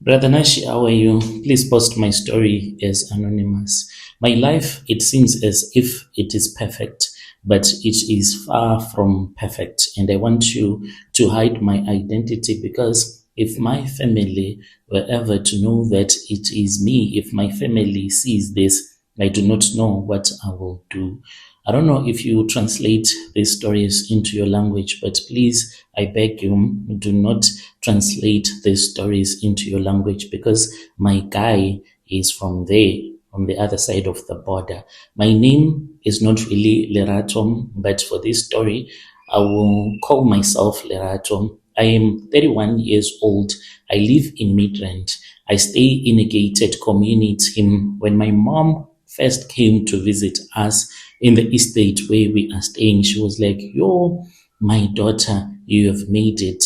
Brother Nashi, how are you? Please post my story as anonymous. My life, it seems as if it is perfect, but it is far from perfect. And I want you to hide my identity because if my family were ever to know that it is me, if my family sees this, I do not know what I will do. I don't know if you translate these stories into your language, but please, I beg you, do not translate these stories into your language because my guy is from there, on the other side of the border. My name is not really Lerato, but for this story, I will call myself Lerato. I am 31 years old. I live in Midrand. I stay in a gated community. When my mom first came to visit us in the estate where we are staying, she was like, "Yo, my daughter, you have made it."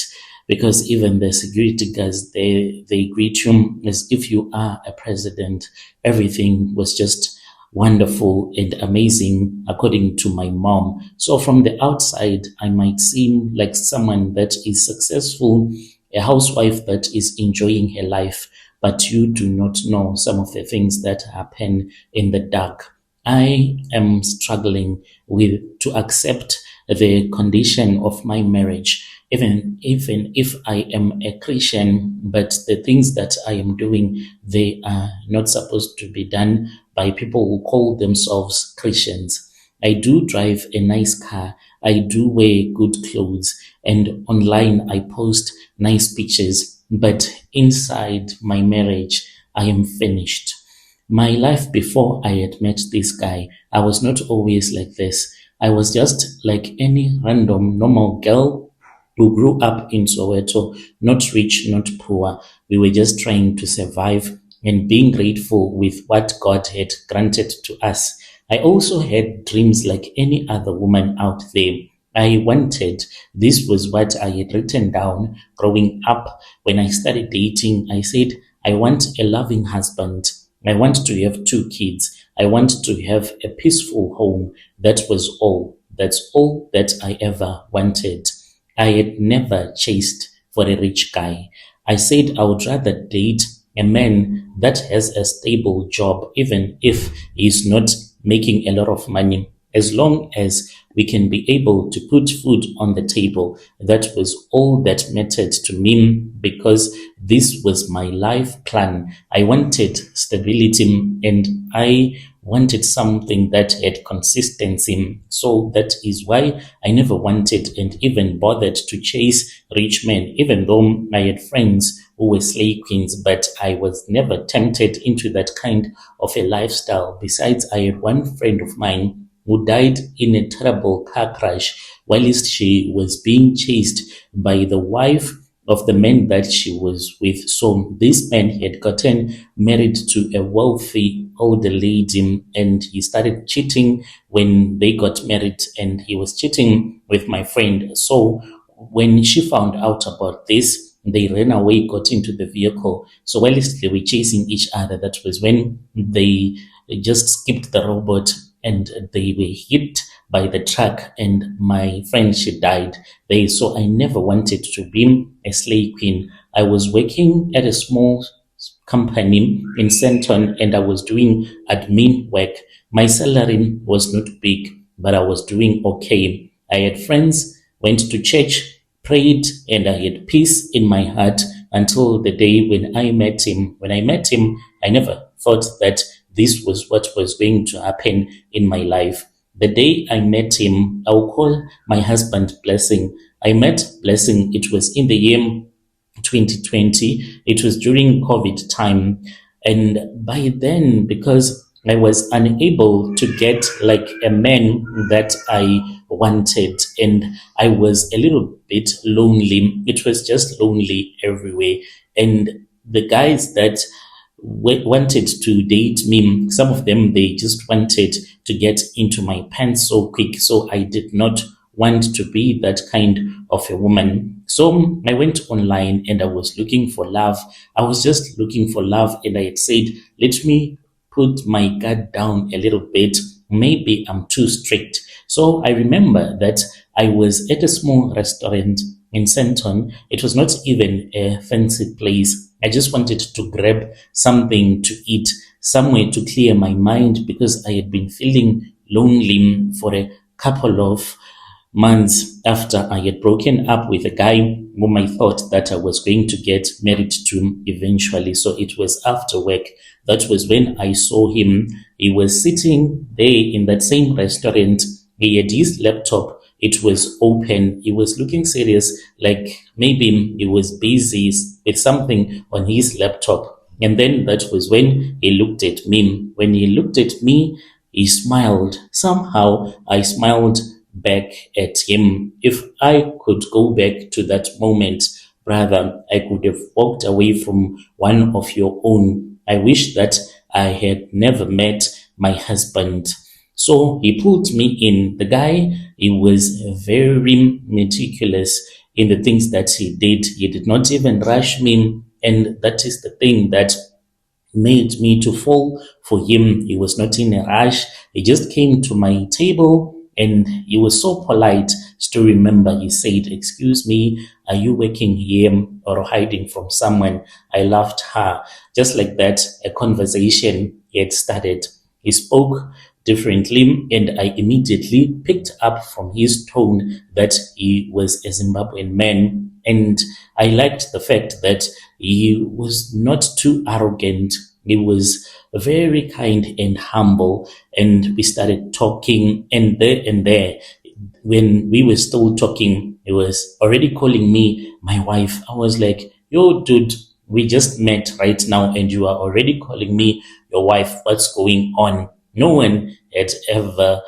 Because even the security guards, they greet you as if you are a president. Everything was just wonderful and amazing according to my mom. So from the outside, I might seem like someone that is successful, a housewife that is enjoying her life, but you do not know some of the things that happen in the dark. I am struggling with to accept the condition of my marriage, even if I am a Christian, but the things that I am doing, they are not supposed to be done by people who call themselves Christians. I do drive a nice car. I do wear good clothes, and online I post nice pictures, but inside my marriage, I am finished. My life before I had met this guy, I was not always like this. I was just like any random normal girl who grew up in Soweto, not rich, not poor. We were just trying to survive and being grateful with what God had granted to us. I also had dreams like any other woman out there. I wanted, this was what I had written down growing up. When I started dating, I said, I want a loving husband. I want to have two kids. I want to have a peaceful home. That was all. That's all that I ever wanted. I had never chased for a rich guy. I said I would rather date a man that has a stable job, even if he's not making a lot of money, as long as we can be able to put food on the table. That was all that mattered to me because this was my life plan. I wanted stability and I wanted something that had consistency. So that is why I never wanted and even bothered to chase rich men, even though I had friends who were slave queens, but I was never tempted into that kind of a lifestyle. Besides, I had one friend of mine who died in a terrible car crash whilst she was being chased by the wife of the man that she was with. So this man had gotten married to a wealthy older lady and he started cheating when they got married and he was cheating with my friend. So when she found out about this, they ran away, got into the vehicle. So whilst they were chasing each other, that was when they just skipped the robot and they were hit by the truck and my friend, she died there. So I never wanted to be a slave queen. I was working at a small company in Senton and I was doing admin work. My salary was not big, but I was doing okay. I had friends, went to church, prayed, and I had peace in my heart until the day when I met him. When I met him, I never thought that this was what was going to happen in my life. The day I met him, I'll call my husband Blessing. I met Blessing, it was in the year 2020. It was during COVID time. And by then, because I was unable to get like a man that I wanted, and I was a little bit lonely. It was just lonely everywhere. And the guys that wanted to date me, some of them, they just wanted to get into my pants so quick. So I did not want to be that kind of a woman. So I went online and I was looking for love. I was just looking for love and I had said, let me put my guard down a little bit. Maybe I'm too strict. So I remember that I was at a small restaurant in Senton. It was not even a fancy place. I just wanted to grab something to eat, somewhere to clear my mind, because I had been feeling lonely for a couple of months after I had broken up with a guy whom I thought that I was going to get married to eventually. So it was after work. That was when I saw him. He was sitting there in that same restaurant. He had his laptop. It was open. He was looking serious, like maybe he was busy with something on his laptop. And then that was when he looked at me. When he looked at me, he smiled. Somehow I smiled back at him. If I could go back to that moment, brother, I could have walked away from one of your own. I wish that I had never met my husband. So he pulled me in. The guy, he was very meticulous in the things that he did. He did not even rush me. And that is the thing that made me to fall for him. He was not in a rush. He just came to my table and he was so polite. Still remember, he said, "Excuse me, are you working here or hiding from someone?" I laughed her. Just like that, a conversation had started. He spoke differently, and I immediately picked up from his tone that he was a Zimbabwean man. And I liked the fact that he was not too arrogant. He was very kind and humble. And we started talking, and there, when we were still talking, he was already calling me my wife. I was like, "Yo, dude, we just met right now and you are already calling me your wife. What's going on?" No one had ever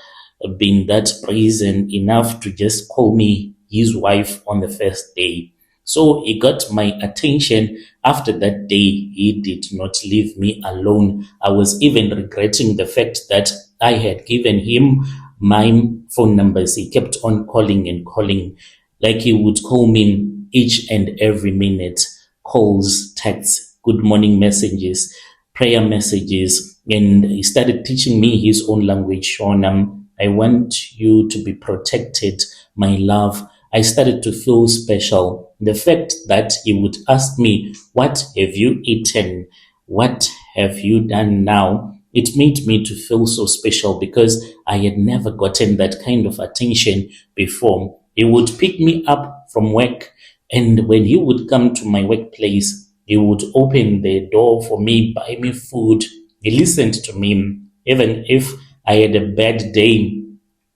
been that brazen enough to just call me his wife on the first day. So he got my attention. After that day, he did not leave me alone. I was even regretting the fact that I had given him my phone numbers. He kept on calling and calling, like he would call me each and every minute. Calls, texts, good morning messages, prayer messages, and he started teaching me his own language. Shonam, I want you to be protected, my love. I started to feel special. The fact that he would ask me, "What have you eaten? What have you done now?" It made me to feel so special because I had never gotten that kind of attention before. He would pick me up from work, and when he would come to my workplace, he would open the door for me, buy me food. He listened to me. Even if I had a bad day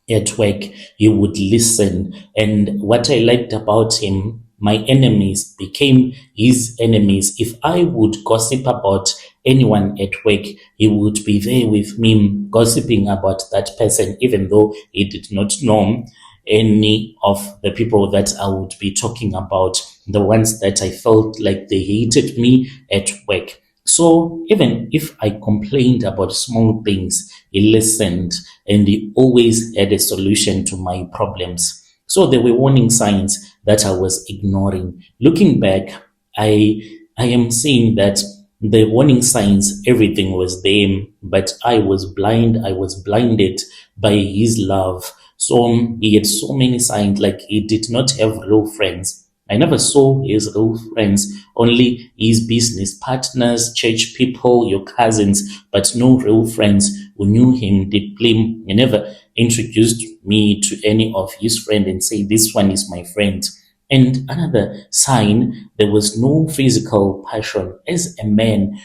at work, he would listen. And what I liked about him, my enemies became his enemies. If I would gossip about anyone at work, he would be there with me gossiping about that person, even though he did not know any of the people that I would be talking about, the ones that I felt like they hated me at work. So even if I complained about small things, he listened and he always had a solution to my problems. So there were warning signs that I was ignoring. Looking back, I I am seeing that the warning signs, everything was there, but I was blind. I was blinded by his love. So he had so many signs, like he did not have real friends. I never saw his real friends, only his business partners, church people, your cousins, but no real friends who knew him deeply. He never introduced me to any of his friends and say, "This one is my friend." And another sign, there was no physical passion. As a man,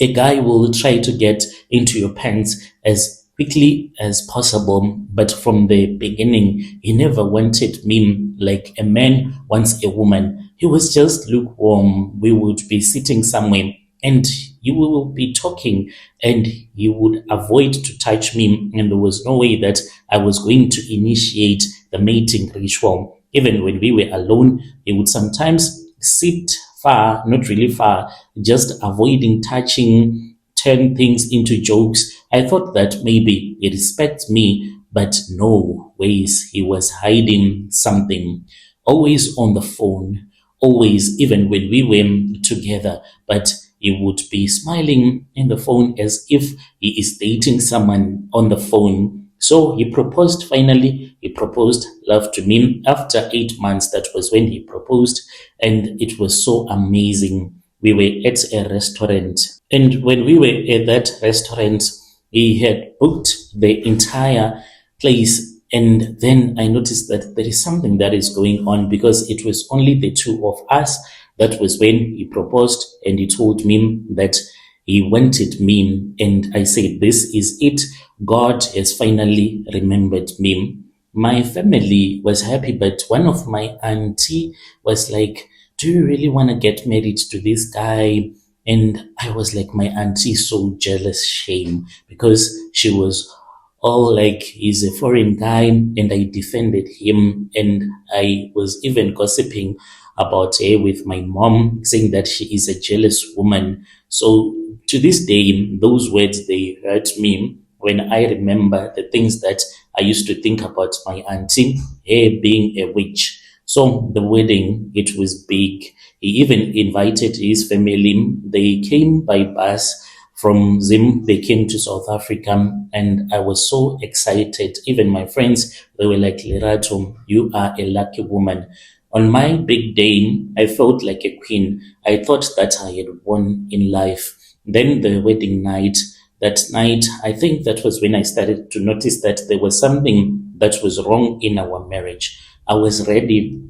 a guy will try to get into your pants as quickly as possible. But from the beginning, he never wanted me like a man wants a woman. He was just lukewarm. We would be sitting somewhere and you will be talking and he would avoid to touch me. And there was no way that I was going to initiate the mating ritual. Even when we were alone, he would sometimes sit far, not really far, just avoiding touching, turn things into jokes. I thought that maybe he respects me, but no ways, he was hiding something. Always on the phone, always, even when we were together, but he would be smiling in the phone as if he is dating someone on the phone. So he proposed finally. He proposed love to me after 8 months. That was when he proposed, and it was so amazing. We were at a restaurant, and when we were at that restaurant, he had booked the entire place. And then I noticed that there is something that is going on because it was only the two of us. That was when he proposed, and he told me that he wanted me. And I said, this is it. God has finally remembered me. My family was happy, but one of my auntie was like, do you really want to get married to this guy? And I was like, my auntie is so jealous, shame, because she was all like, he's a foreign guy, and I defended him. And I was even gossiping about her with my mom, saying that she is a jealous woman. So to this day, those words, they hurt me when I remember the things that I used to think about my auntie, her being a witch. So the wedding, it was big. He even invited his family. They came by bus from Zim. They came to South Africa, and I was so excited. Even my friends, they were like, Lerato, you are a lucky woman. On my big day, I felt like a queen. I thought that I had won in life. Then the wedding night, that night, I think that was when I started to notice that there was something that was wrong in our marriage. I was ready,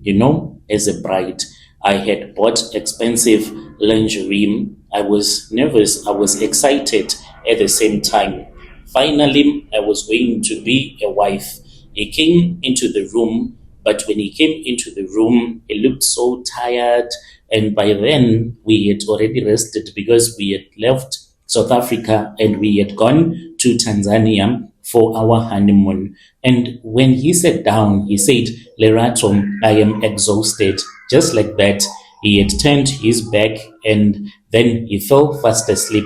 as a bride. I had bought expensive lingerie. I was nervous. I was excited at the same time. Finally, I was going to be a wife. He came into the room, but when he came into the room, he looked so tired. And by then, we had already rested because we had left South Africa and we had gone to Tanzania for our honeymoon. And when he sat down, he said, Lerato, I am exhausted. Just like that, he had turned his back and then he fell fast asleep.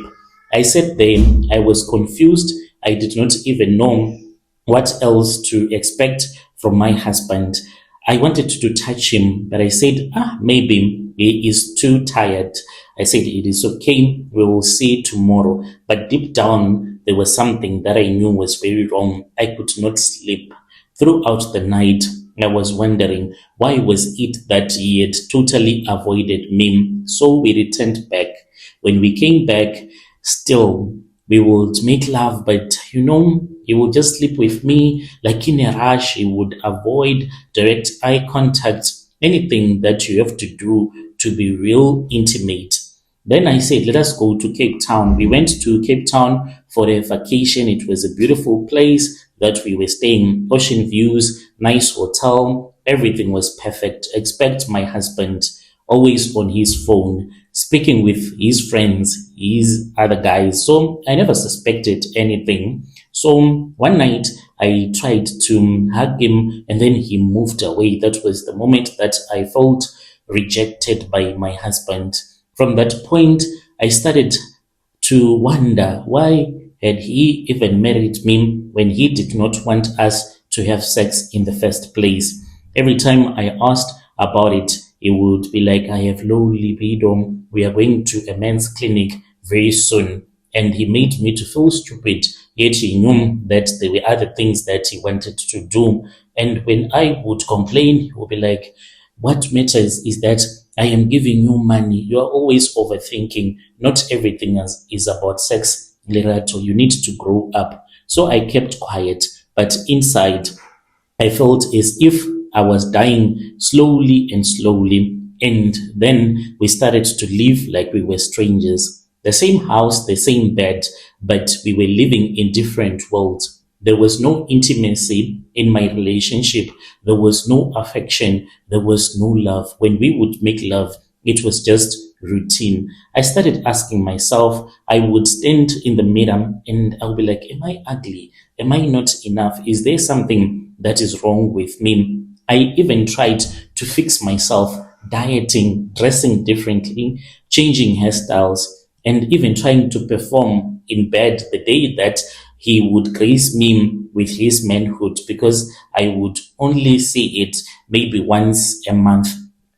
I sat there, I was confused. I did not even know what else to expect from my husband. I wanted to touch him, but I said, maybe he is too tired. I said, it is okay. We will see tomorrow. But deep down, there was something that I knew was very wrong. I could not sleep. Throughout the night, I was wondering, why was it that he had totally avoided me? So we returned back. When we came back, still, we would make love, but he would just sleep with me like in a rush. He would avoid direct eye contact, anything that you have to do to be real intimate. Then I said, let us go to Cape Town. We went to Cape Town for a vacation. It was a beautiful place that we were staying, ocean views, nice hotel. Everything was perfect. Expect my husband always on his phone, speaking with his friends, his other guys. So I never suspected anything. So one night I tried to hug him and then he moved away. That was the moment that I felt rejected by my husband. From that point, I started to wonder, why had he even married me when he did not want us to have sex in the first place? Every time I asked about it, he would be like, I have low libido. We are going to a men's clinic very soon. And he made me to feel stupid, yet he knew that there were other things that he wanted to do. And when I would complain, he would be like, what matters is that I am giving you money. You are always overthinking. Not everything is about sex, Lerato. You need to grow up. So I kept quiet, but inside I felt as if I was dying slowly and slowly. And then we started to live like we were strangers. The same house, the same bed, but we were living in different worlds. There was no intimacy in my relationship. There was no affection. There was no love. When we would make love, it was just routine. I started asking myself, I would stand in the mirror and I would be like, am I ugly? Am I not enough? Is there something that is wrong with me? I even tried to fix myself, dieting, dressing differently, changing hairstyles, and even trying to perform in bed the day that he would grace me with his manhood, because I would only see it maybe once a month.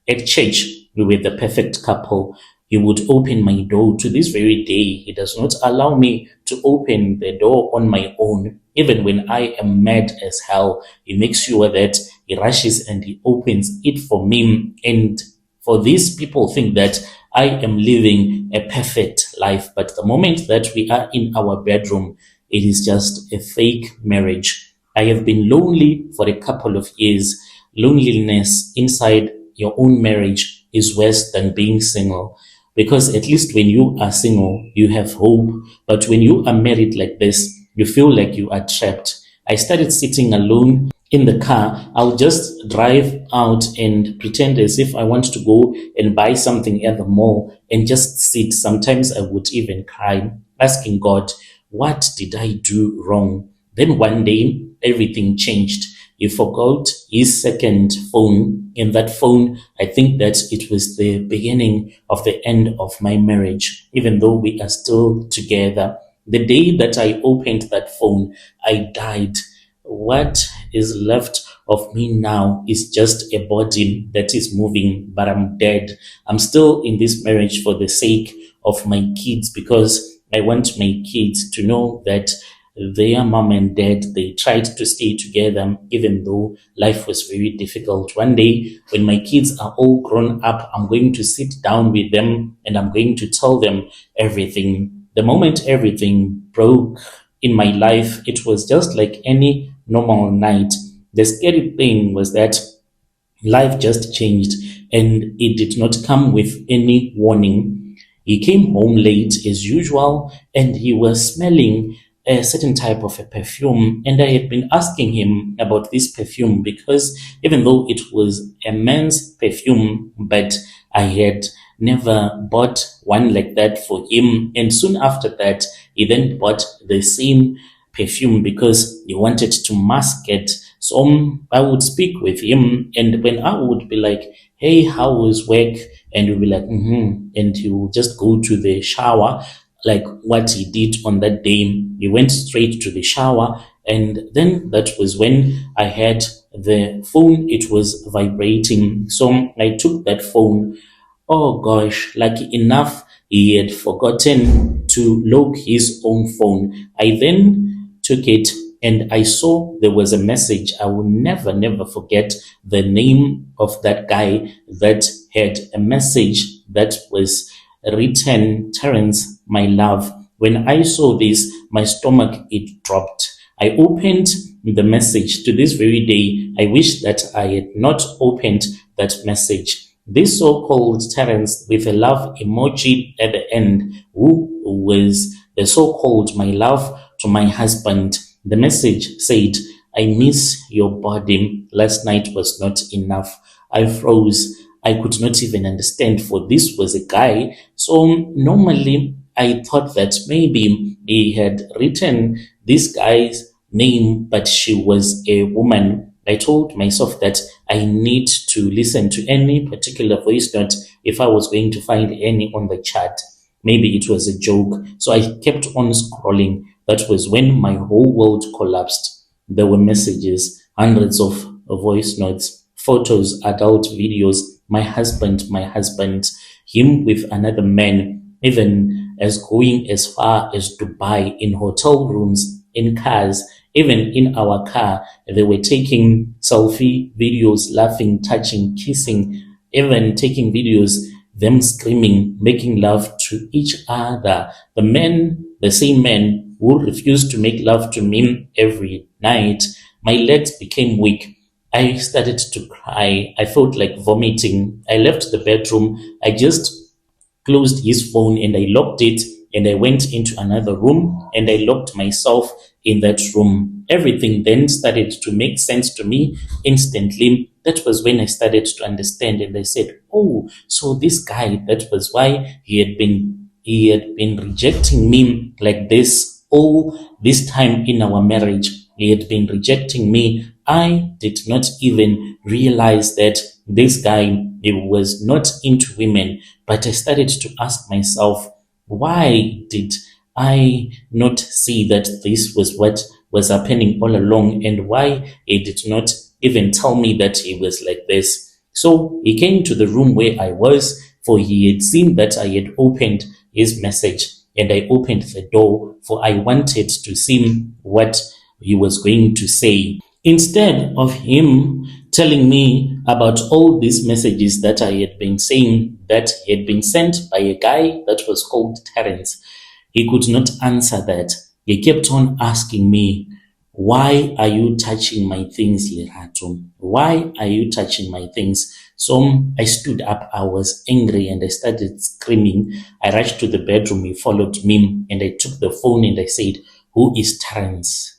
At church, we were the perfect couple. he would open my door. To this very day, he does not allow me to open the door on my own. Even when I am mad as hell, he makes sure that he rushes and he opens it for me. And for these people think that I am living a perfect life. But the moment that we are in our bedroom, it is just a fake marriage. I have been lonely for a couple of years. Loneliness inside your own marriage is worse than being single, because at least when you are single, you have hope. But when you are married like this, you feel like you are trapped. I started sitting alone in the car. I'll just drive out and pretend as if I want to go and buy something at the mall and just sit. Sometimes I would even cry, asking God, what did I do wrong? Then one day, everything changed. He forgot his second phone. In that phone, I think that it was the beginning of the end of my marriage, even though we are still together. The day that I opened that phone, I died. What is left of me now is just a body that is moving, but I'm dead. I'm still in this marriage for the sake of my kids, because I want my kids to know that their mom and dad, they tried to stay together even though life was very difficult. One day when my kids are all grown up, I'm going to sit down with them and I'm going to tell them everything. The moment everything broke in my life, it was just like any normal night. The scary thing was that life just changed, and it did not come with any warning. He came home late as usual, and he was smelling a certain type of a perfume. And I had been asking him about this perfume because even though it was a man's perfume, but I had never bought one like that for him. And soon after that, he then bought the same perfume because he wanted to mask it. So I would speak with him, and when I would be like, hey, how was work? And he'll be like, and he will just go to the shower, like what he did on that day. He went straight to the shower, and then that was when I had the phone. It was vibrating. So I took that phone. Oh gosh, lucky enough, he had forgotten to lock his own phone. I then took it and I saw there was a message. I will never, never forget the name of that guy that had a message that was written, Terence, my love. When I saw this, my stomach, it dropped. I opened the message. To this very day, I wish that I had not opened that message. This so-called Terence with a love emoji at the end, who was the so-called my love to my husband. The message said, I miss your body. Last night was not enough. I froze. I could not even understand, for this was a guy. So normally I thought that maybe he had written this guy's name, but she was a woman. I told myself that I need to listen to any particular voice note if I was going to find any on the chat. Maybe it was a joke. So I kept on scrolling. That was when my whole world collapsed. There were messages, hundreds of voice notes, photos, adult videos, my husband, him with another man, even as going as far as Dubai, in hotel rooms, in cars, even in our car. They were taking selfie videos, laughing, touching, kissing, even taking videos, them screaming, making love to each other. The men, the same men who refused to make love to me every night. My legs became weak. I started to cry. I felt like vomiting. I left the bedroom. I just closed his phone and I locked it, and I went into another room and I locked myself in that room. Everything then started to make sense to me instantly. That was when I started to understand, and I said, oh, so this guy, that was why he had been rejecting me like this all this time in our marriage. He had been rejecting me. I did not even realize that this guy, he was not into women, but I started to ask myself, why did I not see that this was what was happening all along, and why he did not even tell me that he was like this? So he came to the room where I was for he had seen that I had opened his message, and I opened the door, for I wanted to see what he was going to say. Instead of him telling me about all these messages that I had been saying that had been sent by a guy that was called Terence, he could not answer that. He kept on asking me, why are you touching my things, Lerato? Why are you touching my things? So I stood up. I was angry and I started screaming. I rushed to the bedroom. He followed me and I took the phone and I said, who is Terence?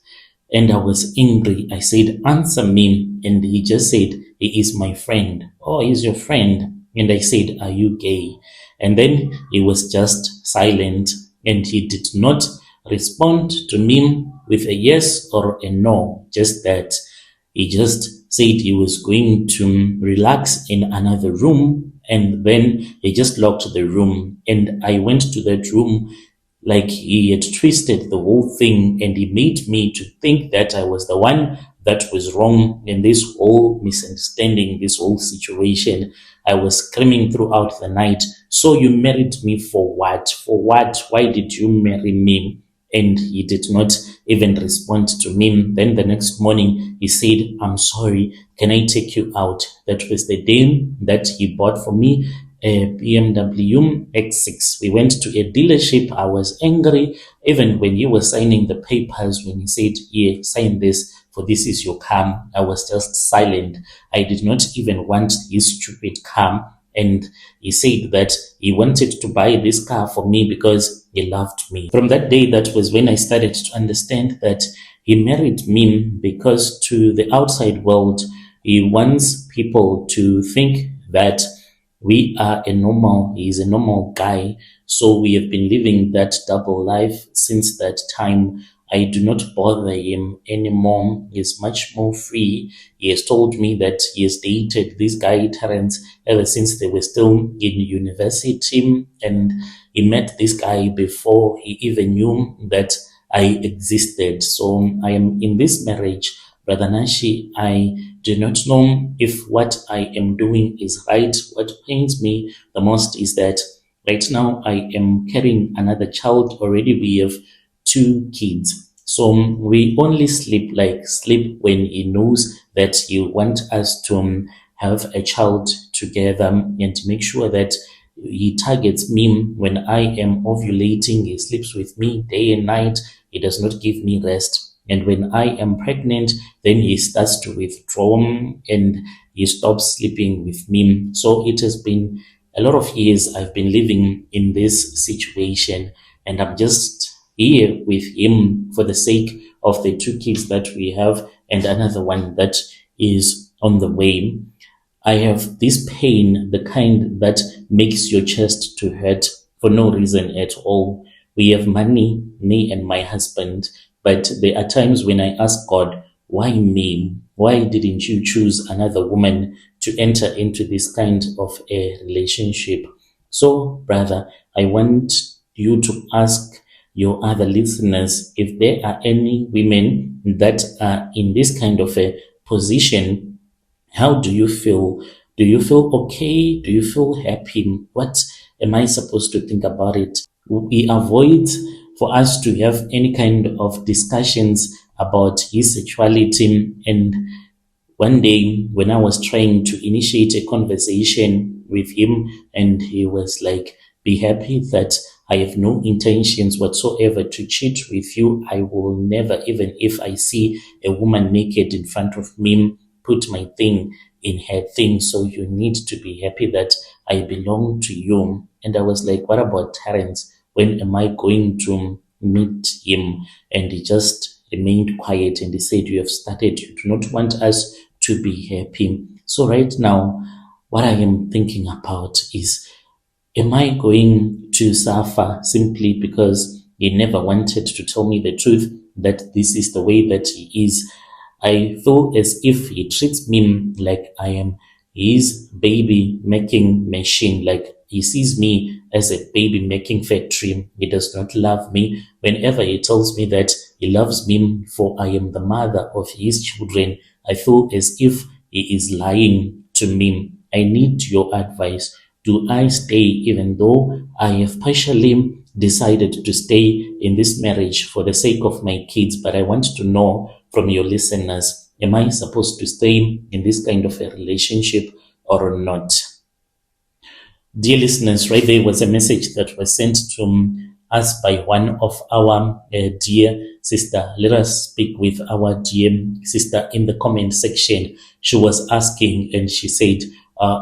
And I was angry. I said, answer me. And he just said, he is my friend. Oh, he's your friend. And I said, are you gay? And then he was just silent and he did not respond to me with a yes or a no. Just that he just said he was going to relax in another room. And then he just locked the room. And I went to that room like he had twisted the whole thing, and he made me to think that I was the one that was wrong in this whole misunderstanding, this whole situation. I was screaming throughout the night. So you married me for what? For what? Why did you marry me? And he did not even respond to me. Then the next morning, he said, I'm sorry, can I take you out? That was the day that he bought for me a BMW X6. We went to a dealership. I was angry, even when he was signing the papers, when he said, yeah, sign this, for this is your car. I was just silent. I did not even want his stupid car. And he said that he wanted to buy this car for me because he loved me. From that day, that was when I started to understand that he married me because to the outside world, he wants people to think that we are he's a normal guy. So we have been living that double life since that time. I do not bother him anymore. He is much more free. He has told me that he has dated this guy, Terence, ever since they were still in university. And he met this guy before he even knew that I existed. So I am in this marriage, Brother Nashi. I do not know if what I am doing is right. What pains me the most is that right now I am carrying another child. Already we have 2 kids. So we only sleep when he knows that he wants us to have a child together, and to make sure that he targets me when I am ovulating. He sleeps with me day and night. He does not give me rest. And when I am pregnant, then he starts to withdraw and he stops sleeping with me. So it has been a lot of years I've been living in this situation, and I'm just here with him for the sake of the 2 kids that we have and another one that is on the way. I have this pain, the kind that makes your chest to hurt for no reason at all. We have money, me and my husband, but there are times when I ask God, why me? Why didn't you choose another woman to enter into this kind of a relationship? So, brother, I want you to ask your other listeners if there are any women that are in this kind of a position. How do you feel? Do you feel okay? Do you feel happy? What am I supposed to think about it? We avoid for us to have any kind of discussions about his sexuality. And one day when I was trying to initiate a conversation with him, and he was like, be happy that I have no intentions whatsoever to cheat with you. I will never, even if I see a woman naked in front of me, put my thing in her thing. So you need to be happy that I belong to you. And I was like, what about Terence? When am I going to meet him? And he just remained quiet and he said, you have started. You do not want us to be happy. So right now, what I am thinking about is, am I going to suffer simply because he never wanted to tell me the truth that this is the way that he is? I feel as if he treats me like I am his baby making machine, like he sees me as a baby making factory. He does not love me. Whenever he tells me that he loves me for I am the mother of his children, I feel as if he is lying to me. I need your advice. Do I stay even though I have partially decided to stay in this marriage for the sake of my kids? But I want to know from your listeners, am I supposed to stay in this kind of a relationship or not? Dear listeners, right there was a message that was sent to us by one of our dear sister. Let us speak with our dear sister in the comment section. She was asking and she said,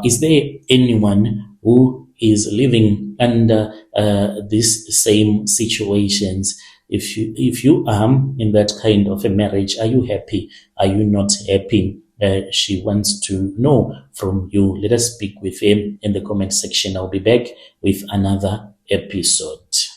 is there anyone who is living under these same situations? If you are in that kind of a marriage, are you happy? Are you not happy? She wants to know from you. Let us speak with him in the comment section. I'll be back with another episode.